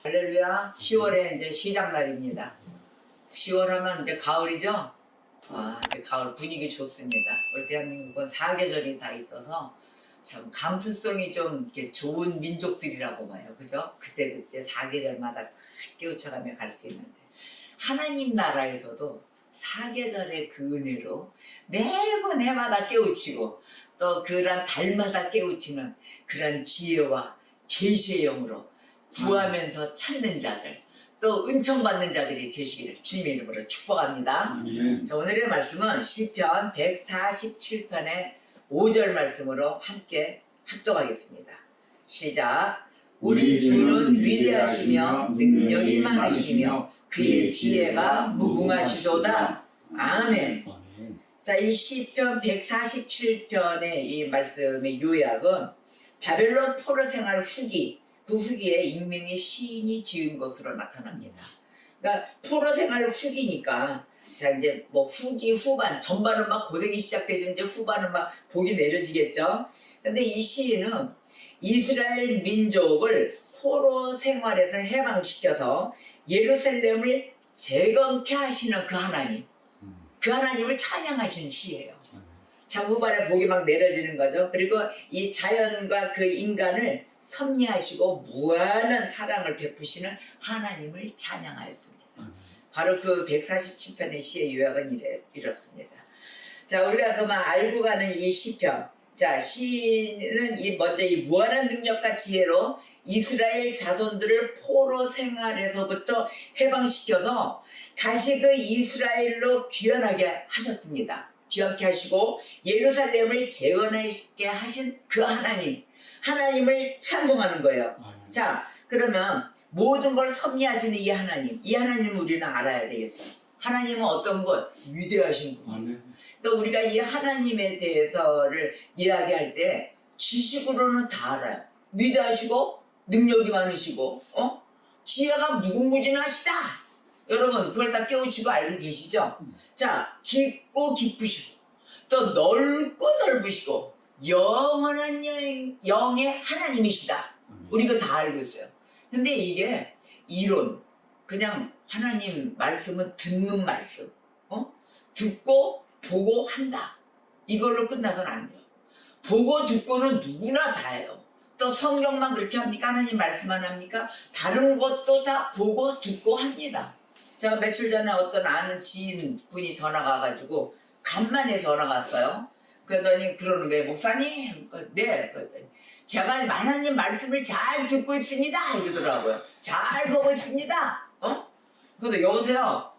할렐루야. 10월에 이제 시작 날입니다. 10월 하면 이제 가을이죠? 이제 가을 분위기 좋습니다. 우리 대한민국은 사계절이 다 있어서 참 감수성이 좀 이렇게 좋은 민족들이라고 봐요. 그죠? 그때그때 사계절마다 다 깨우쳐가며 갈 수 있는데 하나님 나라에서도 사계절의 그 은혜로 매번 해마다 깨우치고 또 그런 달마다 깨우치는 그런 지혜와 계시의 영으로 구하면서 찾는 자들 또 은총받는 자들이 되시기를 주님의 이름으로 축복합니다. 자, 오늘의 말씀은 시편 147편의 5절 말씀으로 함께 합독하겠습니다. 시작. 우리 주는 위대하시며 능력이 많으시며 그의 지혜가 무궁하시도다. 아멘. 자, 이 시편 147편의 이 말씀의 요약은 바벨론 포로 생활 후기, 그 후기에 익명의 시인이 지은 것으로 나타납니다. 그러니까 포로 생활 후기니까 자 이제 뭐 후기 후반 전반은 막 고생이 시작되지만 이제 후반은 막 복이 내려지겠죠. 근데 이 시인은 이스라엘 민족을 포로 생활에서 해방시켜서 예루살렘을 재건케 하시는 그 하나님, 그 하나님을 찬양하시는 시예요. 참 후반에 복이 막 내려지는 거죠. 그리고 이 자연과 그 인간을 섭리하시고 무한한 사랑을 베푸시는 하나님을 찬양하였습니다. 바로 그 147편의 시의 요약은 이렇습니다. 자, 우리가 그만 알고 가는 이 시편. 자, 시인은 먼저 이 무한한 능력과 지혜로 이스라엘 자손들을 포로 생활에서부터 해방시켜서 다시 그 이스라엘로 귀환하게 하셨습니다. 귀환케 하시고 예루살렘을 재건하게 하신 그 하나님을 찬송하는 거예요. 자, 그러면 모든 걸 섭리하시는 이 하나님을 우리는 알아야 되겠어요. 하나님은 어떤 것? 위대하신 분. 또 우리가 이 하나님에 대해서를 이야기할 때 지식으로는 다 알아요. 위대하시고 능력이 많으시고 지혜가 무궁무진하시다. 여러분 그걸 다 깨우치고 알고 계시죠? 자, 깊고 깊으시고 또 넓고 넓으시고 영원한 영의 하나님이시다. 우리 이거 다 알고 있어요. 근데 이게 이론, 그냥 하나님 말씀은 듣는 말씀, 듣고 보고 한다. 이걸로 끝나서는 안 돼요. 보고 듣고는 누구나 다 해요. 또 성경만 그렇게 합니까? 하나님 말씀만 합니까? 다른 것도 다 보고 듣고 합니다. 제가 며칠 전에 어떤 아는 지인분이 전화가 와가지고 간만에 전화가 왔어요. 그러더니 그러는 거예요. 목사님, 네. 그랬더니 제가 하나님 말씀을 잘 듣고 있습니다. 이러더라고요. 잘 보고 있습니다. 그래서 여보세요.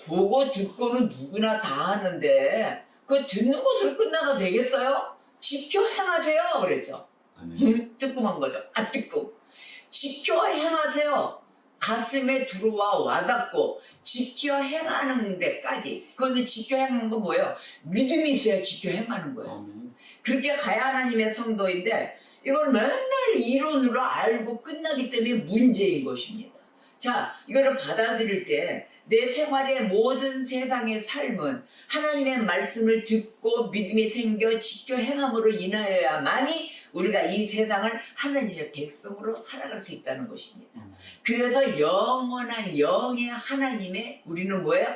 보고 듣고는 누구나 다 하는데 그 듣는 것으로 끝나서 되겠어요? 지켜 행하세요. 그랬죠. 뜨끔한 거죠. 듣고 지켜 행하세요. 가슴에 들어와 와닿고 지켜 행하는 데까지. 그런데 지켜 행하는 건 뭐예요? 믿음이 있어야 지켜 행하는 거예요. 그렇게 가야 하나님의 성도인데 이걸 맨날 이론으로 알고 끝나기 때문에 문제인 것입니다. 자, 이거를 받아들일 때 내 생활의 모든 세상의 삶은 하나님의 말씀을 듣고 믿음이 생겨 지켜 행함으로 인하여야만이 우리가 이 세상을 하나님의 백성으로 살아갈 수 있다는 것입니다. 그래서 영원한 영의 하나님의 우리는 뭐예요?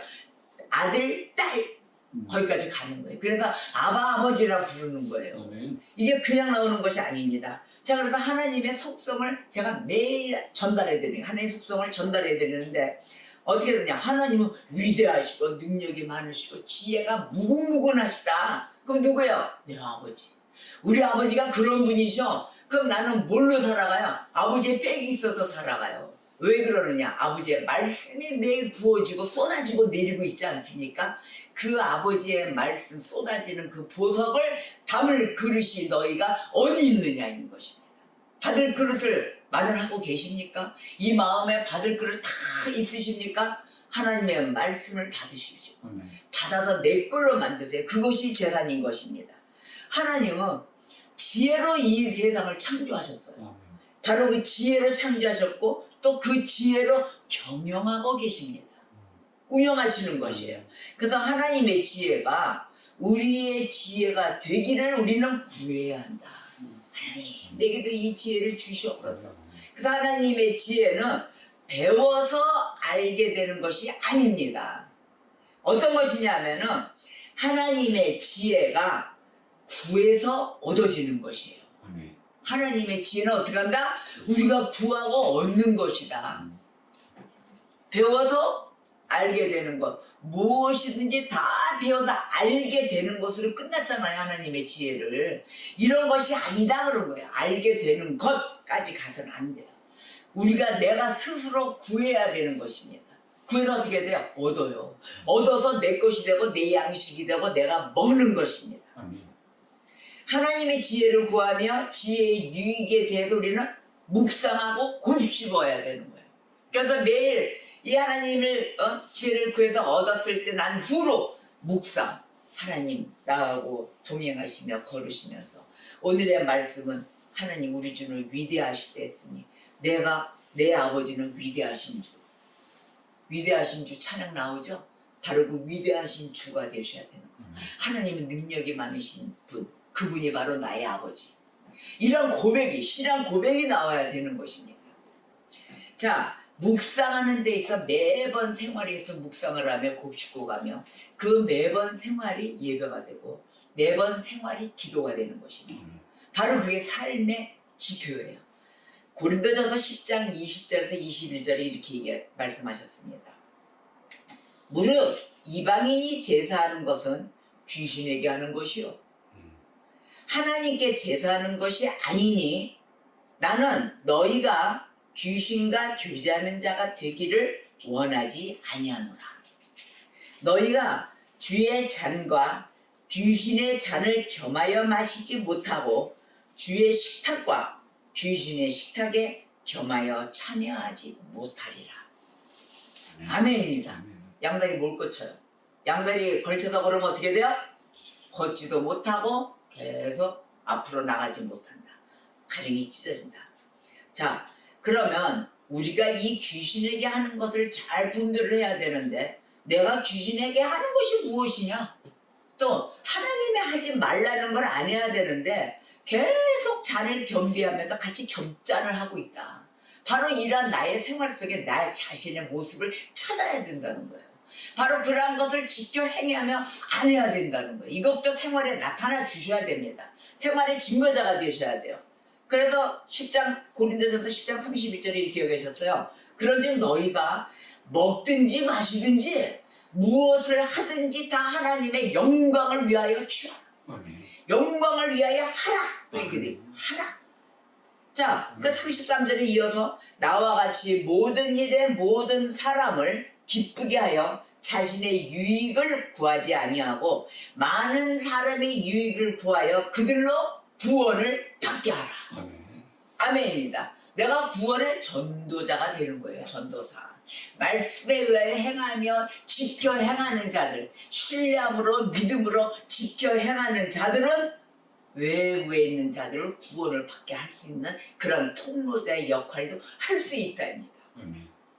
아들, 딸 거기까지 가는 거예요. 그래서 아바 아버지라 부르는 거예요. 이게 그냥 나오는 것이 아닙니다. 자, 그래서 하나님의 속성을 제가 매일 전달해드리는 하나님의 속성을 전달해드리는데 어떻게 되냐? 하나님은 위대하시고 능력이 많으시고 지혜가 무궁무진하시다. 그럼 누구예요? 내 아버지. 우리 아버지가 그런 분이셔. 그럼 나는 뭘로 살아가요? 아버지의 빽이 있어서 살아가요. 왜 그러느냐? 아버지의 말씀이 매일 부어지고 쏟아지고 내리고 있지 않습니까? 그 아버지의 말씀 쏟아지는 그 보석을 담을 그릇이 너희가 어디 있느냐인 것입니다. 받을 그릇을 마련하고 계십니까? 이 마음에 받을 그릇 다 있으십니까? 하나님의 말씀을 받으십시오. 받아서 내 걸로 만드세요. 그것이 재산인 것입니다. 하나님은 지혜로 이 세상을 창조하셨어요. 바로 그 지혜로 창조하셨고 또 그 지혜로 경영하고 계십니다. 운영하시는 것이에요. 그래서 하나님의 지혜가 우리의 지혜가 되기를 우리는 구해야 한다. 하나님, 내게도 이 지혜를 주시옵소서. 그래서 하나님의 지혜는 배워서 알게 되는 것이 아닙니다. 어떤 것이냐면은 하나님의 지혜가 구해서 얻어지는 것이에요. 하나님의 지혜는 어떻게 한다? 우리가 구하고 얻는 것이다. 배워서 알게 되는 것. 무엇이든지 다 배워서 알게 되는 것으로 끝났잖아요. 하나님의 지혜를. 이런 것이 아니다 그런 거예요. 알게 되는 것까지 가서는 안 돼요. 내가 스스로 구해야 되는 것입니다. 구해서 어떻게 돼요? 얻어요. 얻어서 내 것이 되고 내 양식이 되고 내가 먹는 것입니다. 하나님의 지혜를 구하며 지혜의 유익에 대해서 우리는 묵상하고 곱씹어야 되는 거예요. 그래서 매일 이 하나님을 지혜를 구해서 얻었을 때 난 후로 묵상, 하나님 나하고 동행하시며 걸으시면서 오늘의 말씀은 하나님 우리 주는 위대하시다 했으니 내 아버지는 위대하신 주 찬양 나오죠? 바로 그 위대하신 주가 되셔야 되는 거예요. 하나님은 능력이 많으신 분, 그분이 바로 나의 아버지. 이런 고백이, 신앙 고백이 나와야 되는 것입니다. 자, 묵상하는 데 있어 매번 생활에서 묵상을 하며 곱씹고 가며 그 매번 생활이 예배가 되고 매번 생활이 기도가 되는 것입니다. 바로 그게 삶의 지표예요. 고린도전서 10장 20절에서 21절에 이렇게 말씀하셨습니다. 무릇 이방인이 제사하는 것은 귀신에게 하는 것이요 하나님께 제사하는 것이 아니니 나는 너희가 귀신과 교제하는 자가 되기를 원하지 아니하노라. 너희가 주의 잔과 귀신의 잔을 겸하여 마시지 못하고 주의 식탁과 귀신의 식탁에 겸하여 참여하지 못하리라. 아멘입니다. 양다리 뭘 꽂혀요? 양다리 걸쳐서 걸으면 어떻게 돼요? 걷지도 못하고 계속 앞으로 나가지 못한다. 가랭이 찢어진다. 자, 그러면 우리가 이 귀신에게 하는 것을 잘 분별을 해야 되는데 내가 귀신에게 하는 것이 무엇이냐? 또 하나님이 하지 말라는 걸 안 해야 되는데 계속 잔을 겸비하면서 같이 겹잔을 하고 있다. 바로 이런 나의 생활 속에 나 자신의 모습을 찾아야 된다는 거예요. 바로 그러한 것을 지켜 행하며 안 해야 된다는 거예요. 이것도 생활에 나타나 주셔야 됩니다. 생활의 증거자가 되셔야 돼요. 그래서 고린도전서 10장 31절에 이렇게 얘기하셨어요. 그런즉 너희가 먹든지 마시든지 무엇을 하든지 다 하나님의 영광을 위하여 취하라. 영광을 위하여 하라. 또 이렇게 돼 있어요. 하라. 자, 그 33절에 이어서 나와 같이 모든 일에 모든 사람을 기쁘게 하여 자신의 유익을 구하지 아니하고 많은 사람의 유익을 구하여 그들로 구원을 받게 하라. 아멘입니다. 내가 구원의 전도자가 되는 거예요. 전도사. 말씀에 의하여 행하며 지켜 행하는 자들, 신뢰함으로 믿음으로 지켜 행하는 자들은 외부에 있는 자들을 구원을 받게 할 수 있는 그런 통로자의 역할도 할 수 있다입니다.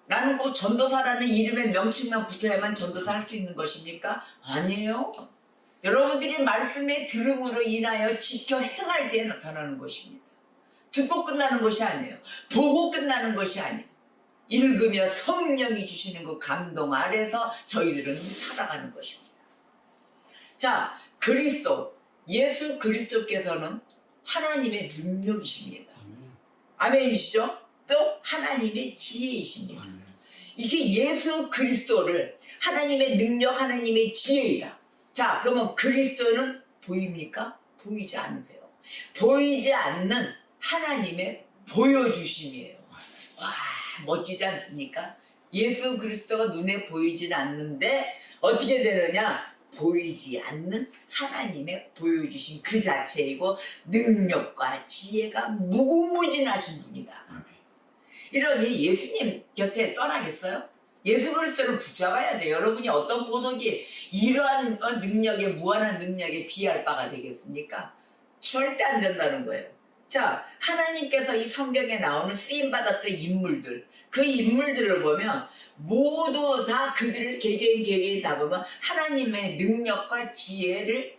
나는 꼭 전도사라는 이름의 명칭만 붙어야만 전도사 할 수 있는 것입니까? 아니에요. 여러분들이 말씀의 들음으로 인하여 지켜 행할 때 나타나는 것입니다. 듣고 끝나는 것이 아니에요. 보고 끝나는 것이 아니에요. 읽으며 성령이 주시는 그 감동 아래서 저희들은 살아가는 것입니다. 자, 예수 그리스도께서는 하나님의 능력이십니다. 아멘이시죠? 또 하나님의 지혜이십니다. 이게 예수 그리스도를 하나님의 능력, 하나님의 지혜이다. 자, 그러면 그리스도는 보입니까? 보이지 않으세요. 보이지 않는 하나님의 보여주심이에요. 와, 멋지지 않습니까? 예수 그리스도가 눈에 보이진 않는데 어떻게 되느냐? 보이지 않는 하나님의 보여주신 그 자체이고 능력과 지혜가 무궁무진하신 분이다. 이러니 예수님 곁에 떠나겠어요? 예수 그리스도를 붙잡아야 돼요. 여러분이 어떤 보석이 이러한 능력에 무한한 능력에 비할 바가 되겠습니까? 절대 안 된다는 거예요. 자, 하나님께서 이 성경에 나오는 쓰임받았던 인물들, 그 인물들을 보면 모두 다 그들을 개개인 다 보면 하나님의 능력과 지혜를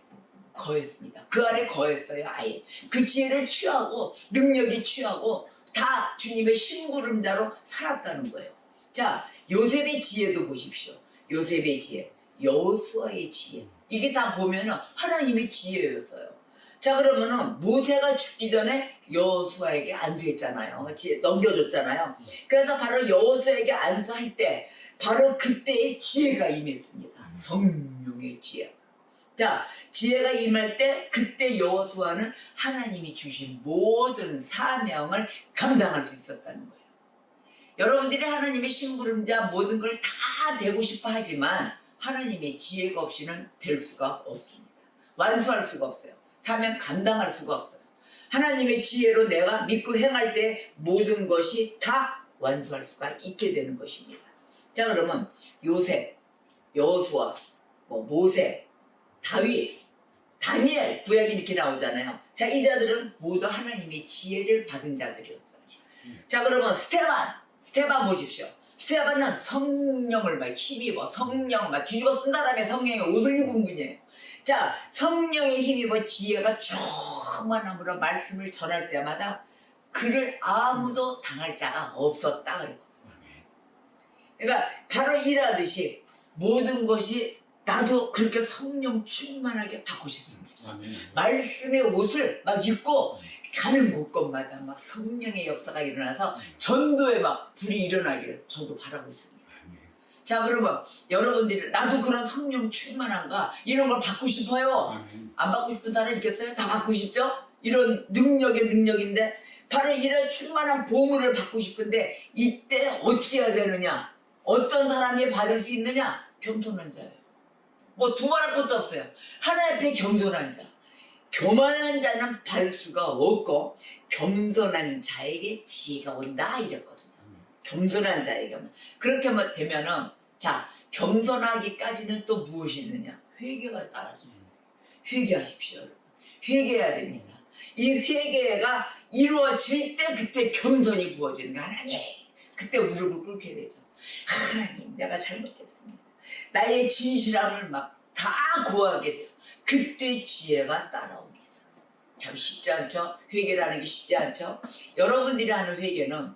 거했습니다. 그 안에 거했어요. 아예 그 지혜를 취하고 능력이 취하고 다 주님의 심부름자로 살았다는 거예요. 자, 요셉의 지혜도 보십시오. 요셉의 지혜, 여호수아의 지혜. 이게 다 보면은 하나님의 지혜였어요. 자, 그러면은 모세가 죽기 전에 여호수아에게 안수했잖아요. 넘겨줬잖아요. 그래서 바로 여호수아에게 안수할 때 바로 그때의 지혜가 임했습니다. 성령의 지혜. 자, 지혜가 임할 때 그때 여호수아는 하나님이 주신 모든 사명을 감당할 수 있었다는 거예요. 여러분들이 하나님의 심부름자 모든 걸 다 되고 싶어 하지만 하나님의 지혜가 없이는 될 수가 없습니다. 완수할 수가 없어요. 사명 감당할 수가 없어요. 하나님의 지혜로 내가 믿고 행할 때 모든 것이 다 완수할 수가 있게 되는 것입니다. 자, 그러면 요셉, 여호수아, 모세, 다윗, 다니엘, 구약이 이렇게 나오잖아요. 자, 이 자들은 모두 하나님의 지혜를 받은 자들이었어요. 자, 그러면 스테반 보십시오. 스테반은 성령을 막 힘입어, 성령 막 뒤집어 쓴 사람의 성령이 옷을 입은 분이에요. 자, 성령에 힘입어 지혜가 충만함으로 말씀을 전할 때마다 그를 아무도 당할 자가 없었다 그랬거든요. 그러니까 바로 이러듯이 모든 것이 나도 그렇게 성령 충만하게 받고 싶습니다. 아멘. 말씀의 옷을 막 입고 가는 곳곳마다 막 성령의 역사가 일어나서 전도에 막 불이 일어나기를 저도 바라고 있습니다. 자, 그러면 여러분들이 나도 그런 성령 충만한가 이런 걸 받고 싶어요. 안 받고 싶은 사람 있겠어요? 다 받고 싶죠? 이런 능력의 능력인데 바로 이런 충만한 보물을 받고 싶은데 이때 어떻게 해야 되느냐? 어떤 사람이 받을 수 있느냐? 겸손한 자예요. 뭐 두말할 것도 없어요. 하나님 앞에 겸손한 자. 교만한 자는 받을 수가 없고 겸손한 자에게 지혜가 온다 이랬거든요. 겸손한 자에게만. 그렇게 되면은 자, 겸손하기까지는 또 무엇이 있느냐? 회개가 따라줍니다. 회개하십시오, 여러분. 회개해야 됩니다. 이 회개가 이루어질 때 그때 겸손이 부어지는 거예요. 하나님, 그때 무릎을 꿇게 되죠. 하나님, 내가 잘못했습니다. 나의 진실함을 막 다 고하게 돼요. 그때 지혜가 따라옵니다. 참 쉽지 않죠? 회개라는 게 쉽지 않죠? 여러분들이 하는 회개는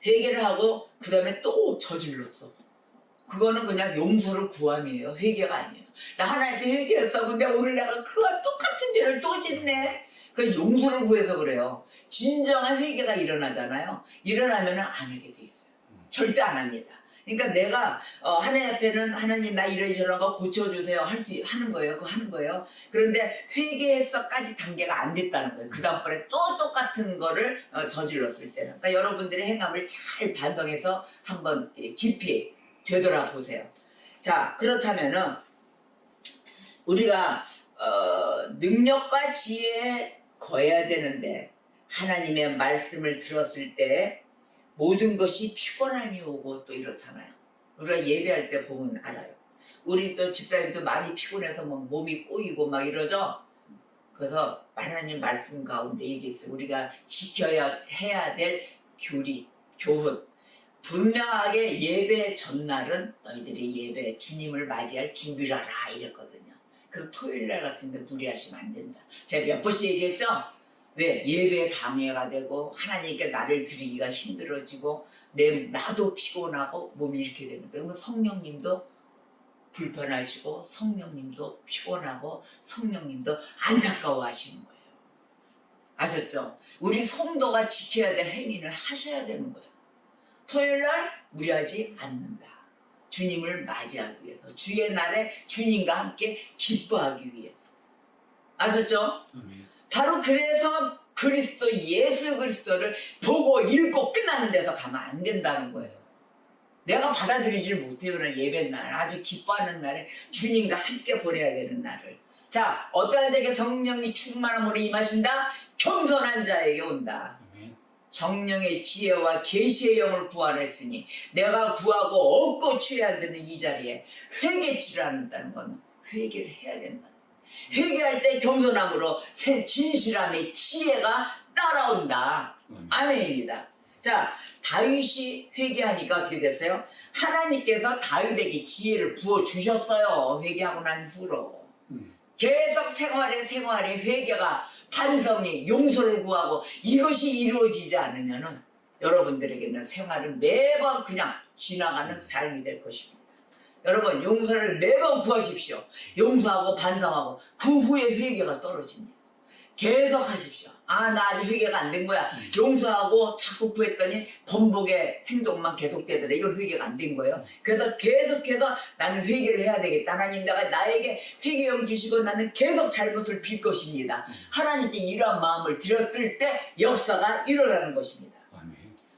회개를 하고 그 다음에 또 저질렀어. 그거는 그냥 용서를 구함이에요. 회개가 아니에요. 나 하나님께 회개했어. 근데 오늘 내가 그와 똑같은 죄를 또 짓네. 그 용서를 구해서 그래요. 진정한 회개가 일어나잖아요. 일어나면 안 하게 돼 있어요. 절대 안 합니다. 그러니까 내가 하나님 앞에는 하나님 나 이러저런 거 고쳐주세요 하는 거예요. 그거 하는 거예요. 그런데 회개해서까지 단계가 안 됐다는 거예요. 그 다음번에 또 똑같은 거를 저질렀을 때는. 그러니까 여러분들의 행함을 잘 반성해서 한번 깊이 되돌아보세요. 자, 그렇다면은 우리가 능력과 지혜에 거해야 되는데 하나님의 말씀을 들었을 때 모든 것이 피곤함이 오고 또 이렇잖아요. 우리가 예배할 때 보면 알아요. 우리 또 집사님도 많이 피곤해서 뭐 몸이 꼬이고 막 이러죠. 그래서 하나님 말씀 가운데 얘기했어요. 우리가 지켜야 해야 될 교훈. 분명하게 예배 전날은 너희들이 예배 주님을 맞이할 준비를 하라 이랬거든요. 그래서 토요일날 같은데 무리하시면 안 된다. 제가 몇 번씩 얘기했죠. 왜? 예배에 방해가 되고 하나님께 나를 드리기가 힘들어지고 나도 피곤하고 몸이 이렇게 되는 거예요. 그러면 성령님도 불편하시고 성령님도 피곤하고 성령님도 안타까워하시는 거예요. 아셨죠? 우리 성도가 지켜야 될 행위를 하셔야 되는 거예요. 토요일날 무리하지 않는다. 주님을 맞이하기 위해서 주의 날에 주님과 함께 기뻐하기 위해서. 아셨죠? 바로 그래서 예수 그리스도를 보고 읽고 끝나는 데서 가면 안 된다는 거예요. 내가 받아들이질 못해요. 예배 날, 아주 기뻐하는 날에 주님과 함께 보내야 되는 날을. 자, 어떠한 자에게 성령이 충만함으로 임하신다? 겸손한 자에게 온다. 성령의 지혜와 계시의 영을 구하랬으니 내가 구하고 얻고 취해야 되는 이 자리에 회개치를 한다는 건 회개를 해야 된다. 회개할 때 겸손함으로 진실함의 지혜가 따라온다. 아멘입니다. 자, 다윗이 회개하니까 어떻게 됐어요? 하나님께서 다윗에게 지혜를 부어주셨어요. 회개하고 난 후로. 계속 생활에 회개가 반성이 용서를 구하고 이것이 이루어지지 않으면은 여러분들에게는 생활은 매번 그냥 지나가는 삶이 될 것입니다. 여러분 용서를 매번 구하십시오. 용서하고 반성하고 그 후에 회개가 떨어집니다. 계속 하십시오. 아, 나 아직 회개가 안 된 거야. 용서하고 자꾸 구했더니 번복의 행동만 계속되더라. 이거 회개가 안 된 거예요. 그래서 계속해서 나는 회개를 해야 되겠다. 하나님 내가 나에게 회개영 주시고 나는 계속 잘못을 빌 것입니다. 하나님께 이러한 마음을 드렸을 때 역사가 일어나는 것입니다.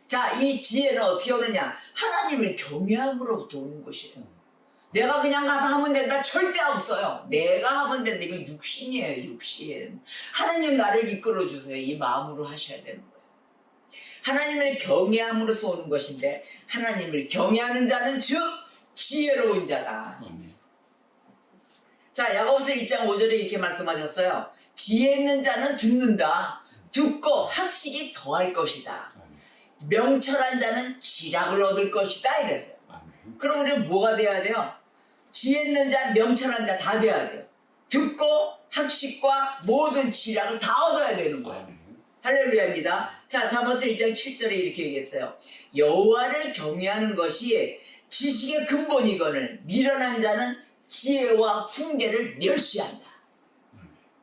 자, 이 지혜는 어떻게 오느냐? 하나님을 경외함으로부터 오는 것이에요. 내가 그냥 가서 하면 된다 절대 없어요. 내가 하면 된다. 이거 육신이에요. 육신. 하나님 나를 이끌어 주세요. 이 마음으로 하셔야 되는 거예요. 하나님을 경외함으로써 오는 것인데 하나님을 경외하는 자는 즉 지혜로운 자다. 자, 야고보서 1장 5절에 이렇게 말씀하셨어요. 지혜 있는 자는 듣는다. 듣고 학식이 더할 것이다. 명철한 자는 지략을 얻을 것이다. 이랬어요. 그럼 우리는 뭐가 돼야 돼요? 지혜 있는 자, 명철한 자 다 돼야 돼요. 듣고 학식과 모든 지략을 다 얻어야 되는 거예요. 할렐루야입니다. 자, 잠언서 1장 7절에 이렇게 얘기했어요. 여호와를 경외하는 것이 지식의 근본이거늘 미련한 자는 지혜와 훈계를 멸시한다.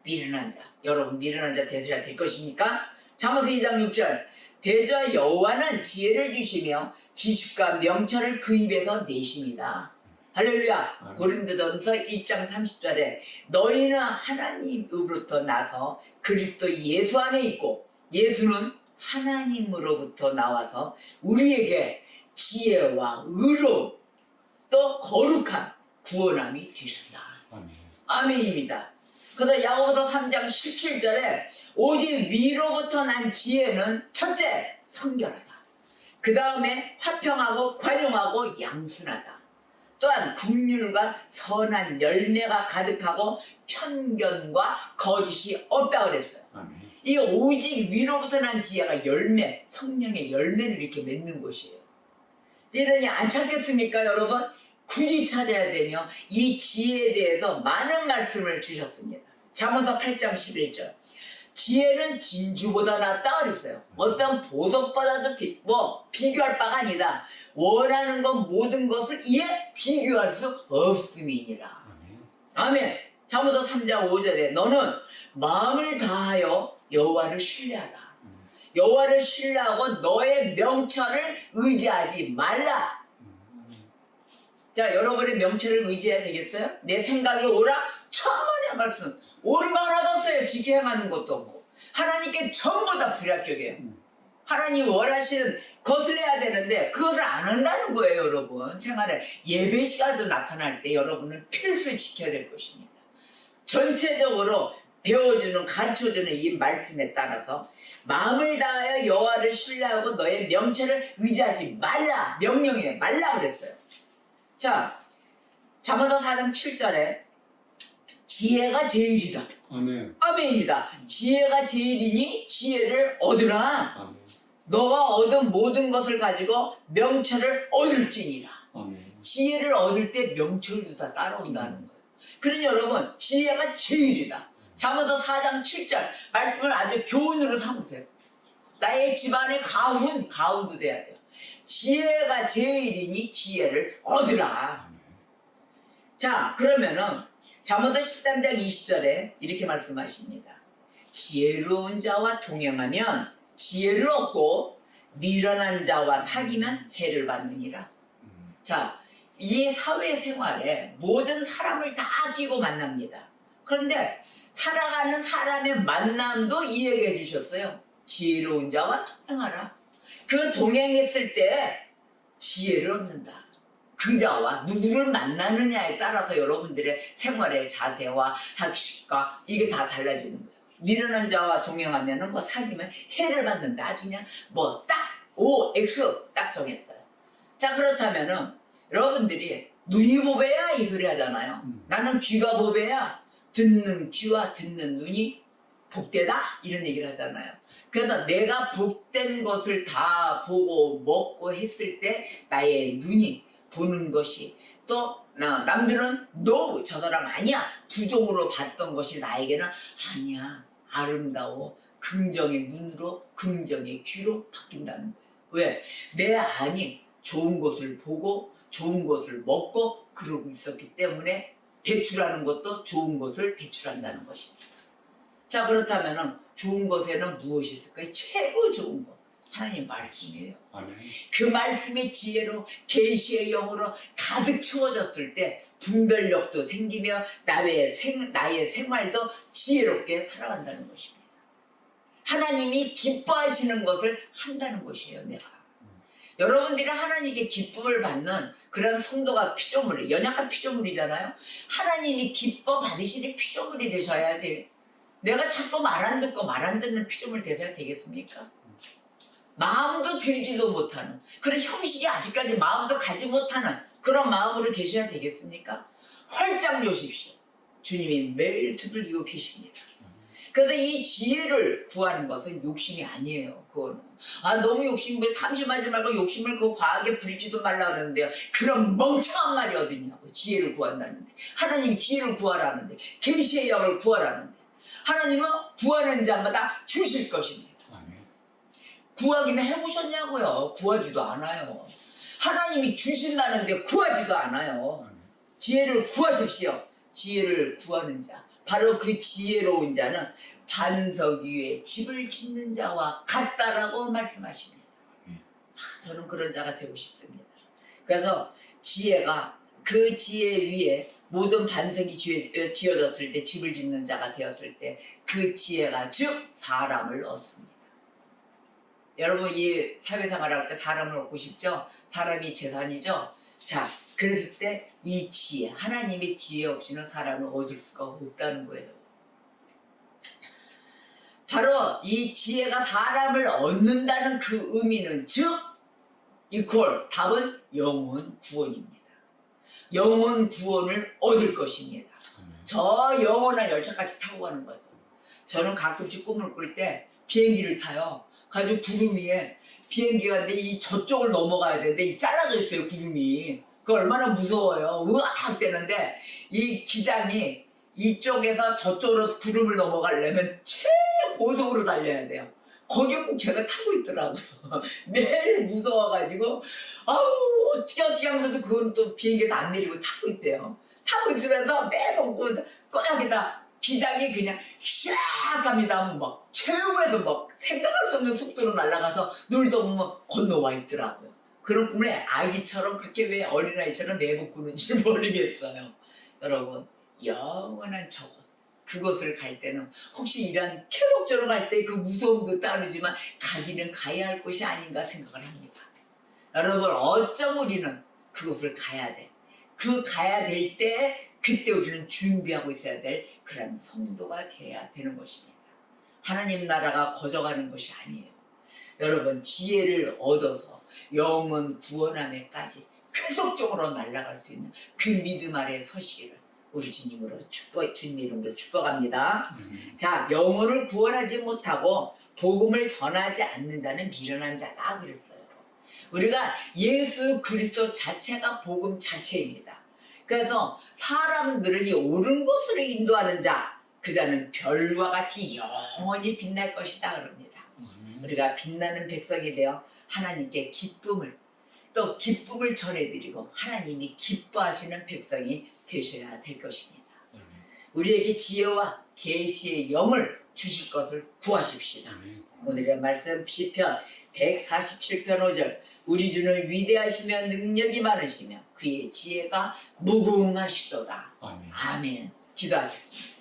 미련한 자. 여러분 미련한 자 되셔야 될 것입니까? 잠언서 2장 6절. 대저 여호와는 지혜를 주시며 지식과 명철을 그 입에서 내십니다. 할렐루야. 고린도전서 1장 30절에 너희는 하나님으로부터 나서 그리스도 예수 안에 있고 예수는 하나님으로부터 나와서 우리에게 지혜와 의로 또 거룩한 구원함이 되셨다. 아멘입니다. 그래서 야고보서 3장 17절에 오직 위로부터 난 지혜는 첫째 성결하다. 그 다음에 화평하고 관용하고 양순하다. 또한 긍휼과 선한 열매가 가득하고 편견과 거짓이 없다 그랬어요. 이 오직 위로부터 난 지혜가 열매, 성령의 열매를 이렇게 맺는 것이에요. 이러니 안 찾겠습니까 여러분? 굳이 찾아야 되며 이 지혜에 대해서 많은 말씀을 주셨습니다. 잠언서 8장 11절. 지혜는 진주보다 낫다 그랬어요. 어떤 보석보다도 비교할 바가 아니다. 원하는 것 모든 것을 이에 비교할 수 없음이니라. 아멘. 잠언서 3장 5절에 너는 마음을 다하여 여호와를 신뢰하라. 여호와를 신뢰하고 너의 명철을 의지하지 말라. 자, 여러분의 명철을 의지해야 되겠어요? 내 생각이 오라? 천만의 말씀. 옳은 거 하나도 없어요. 지켜 행하는 것도 없고. 하나님께 전부 다 불합격이에요. 하나님이 원하시는 것을 해야 되는데 그것을 안 한다는 거예요, 여러분. 생활에 예배 시간도 나타날 때 여러분은 필수 지켜야 될 것입니다. 전체적으로 배워주는, 가르쳐주는 이 말씀에 따라서 마음을 다하여 여호와를 신뢰하고 너의 명철을 의지하지 말라. 명령해 말라 그랬어요. 자, 잠언서 4장 7절에 지혜가 제일이다. 아멘. 아멘입니다. 지혜가 제일이니 지혜를 얻으라. 아멘. 너가 얻은 모든 것을 가지고 명철을 얻을지니라. 아멘. 지혜를 얻을 때 명철도 다 따라온다는 거예요. 그러니 여러분 지혜가 제일이다. 잠언서 4장 7절 말씀을 아주 교훈으로 삼으세요. 나의 집안의 가훈도 돼야 돼요. 지혜가 제일이니 지혜를 얻으라. 자, 그러면은 잠언서 13장 20절에 이렇게 말씀하십니다. 지혜로운 자와 동행하면 지혜를 얻고 미련한 자와 사귀면 해를 받느니라. 자, 이 사회생활에 모든 사람을 다 끼고 만납니다. 그런데 살아가는 사람의 만남도 이야기해 주셨어요. 지혜로운 자와 동행하라. 그 동행했을 때 지혜를 얻는다. 그 자와 누구를 만나느냐에 따라서 여러분들의 생활의 자세와 학식과 이게 다 달라지는 거예요. 미련한 자와 동행하면은 사귀면 해를 받는다. 아주 그냥 X 딱 정했어요. 자, 그렇다면은 여러분들이 눈이 보배야 이 소리 하잖아요. 나는 귀가 보배야. 듣는 귀와 듣는 눈이 복되다 이런 얘기를 하잖아요. 그래서 내가 복된 것을 다 보고 먹고 했을 때 나의 눈이 보는 것이 또 남들은 no 저 사람 아니야 부종으로 봤던 것이 나에게는 아니야 아름다워 긍정의 눈으로 긍정의 귀로 바뀐다는 거예요. 왜? 내 안이 좋은 것을 보고 좋은 것을 먹고 그러고 있었기 때문에 배출하는 것도 좋은 것을 배출한다는 것입니다. 자, 그렇다면 좋은 것에는 무엇이 있을까요? 최고 좋은 것. 하나님 말씀이에요. 아멘. 그 말씀의 지혜로 계시의 영으로 가득 채워졌을 때 분별력도 생기며 나의 생활도 지혜롭게 살아간다는 것입니다. 하나님이 기뻐하시는 것을 한다는 것이에요, 내가. 여러분들이 하나님께 기쁨을 받는 그런 성도가 피조물이, 연약한 피조물이잖아요. 하나님이 기뻐 받으시는 피조물이 되셔야지. 내가 자꾸 말 안 듣고 말 안 듣는 피조물 되셔야 되겠습니까? 마음도 들지도 못하는, 그런 형식이 아직까지 마음도 가지 못하는 그런 마음으로 계셔야 되겠습니까? 활짝 여십시오. 주님이 매일 두들기고 계십니다. 그래서 이 지혜를 구하는 것은 욕심이 아니에요. 그거는 너무 욕심에 탐심하지 말고 욕심을 그 과하게 부리지도 말라 그러는데요. 그런 멍청한 말이 어딨냐고. 지혜를 구한다는데, 하나님 지혜를 구하라는데, 계시의 영을 구하라는데, 하나님은 구하는 자마다 주실 것입니다. 구하기는 해보셨냐고요? 구하지도 않아요. 하나님이 주신다는데 구하지도 않아요. 지혜를 구하십시오. 지혜를 구하는 자, 바로 그 지혜로운 자는 반석 위에 집을 짓는 자와 같다라고 말씀하십니다. 저는 그런 자가 되고 싶습니다. 그래서 지혜가, 그 지혜 위에 모든 반석이 지어졌을 때, 집을 짓는 자가 되었을 때 그 지혜가 즉 사람을 얻습니다. 여러분, 이 사회생활 할 때 사람을 얻고 싶죠? 사람이 재산이죠? 자, 그랬을 때 이 지혜, 하나님의 지혜 없이는 사람을 얻을 수가 없다는 거예요. 바로 이 지혜가 사람을 얻는다는 그 의미는 즉 이퀄 답은 영혼 구원입니다. 영혼 구원을 얻을 것입니다. 저 영원한 열차까지 타고 가는 거죠. 저는 가끔씩 꿈을 꿀 때 비행기를 타요. 가지고 구름 위에 비행기가 있는데 이 저쪽을 넘어가야 되는데 이 잘라져 있어요, 구름이. 그 얼마나 무서워요. 으악 되는데 이 기장이 이쪽에서 저쪽으로 구름을 넘어가려면 최고속으로 달려야 돼요. 거기에 꼭 제가 타고 있더라고요. 매일 무서워가지고 어떻게 하면서도 그건 또 비행기에서 안 내리고 타고 있대요. 타고 있으면서 매번 꺼야겠다. 기장이 그냥 샥 합니다. 막 최고에서 막 생각할 수 없는 속도로 날아가서 놀다 보면 건너와 있더라고요. 그런 꿈을 아기처럼 그렇게 왜 어린아이처럼 매번 꾸는지 모르겠어요. 여러분, 영원한 저것, 그곳을 갈 때는 혹시 이런 쾌속조로 갈 때 그 무서움도 따르지만 가기는 가야 할 곳이 아닌가 생각을 합니다. 여러분, 어쩜 우리는 그곳을 가야 돼. 그 가야 될 때 그때 우리는 준비하고 있어야 될 그런 성도가 돼야 되는 것입니다. 하나님 나라가 거저가는 것이 아니에요. 여러분, 지혜를 얻어서 영혼 구원함에까지 쾌속적으로 날아갈 수 있는 그 믿음 아래 서시기를 우리 주님 이름으로 축복합니다. 자, 영혼을 구원하지 못하고 복음을 전하지 않는 자는 미련한 자다 그랬어요. 우리가 예수 그리스도 자체가 복음 자체입니다. 그래서 사람들을 이 옳은 곳으로 인도하는 자, 그 자는 별과 같이 영원히 빛날 것이다 그럽니다. 우리가 빛나는 백성이 되어 하나님께 기쁨을 전해드리고 하나님이 기뻐하시는 백성이 되셔야 될 것입니다. 우리에게 지혜와 계시의 영을 주실 것을 구하십시다. 오늘의 말씀 시편 147편 5절, 우리 주는 위대하시며 능력이 많으시며 그의 지혜가 무궁하시도다. 아멘. 기도하겠습니다.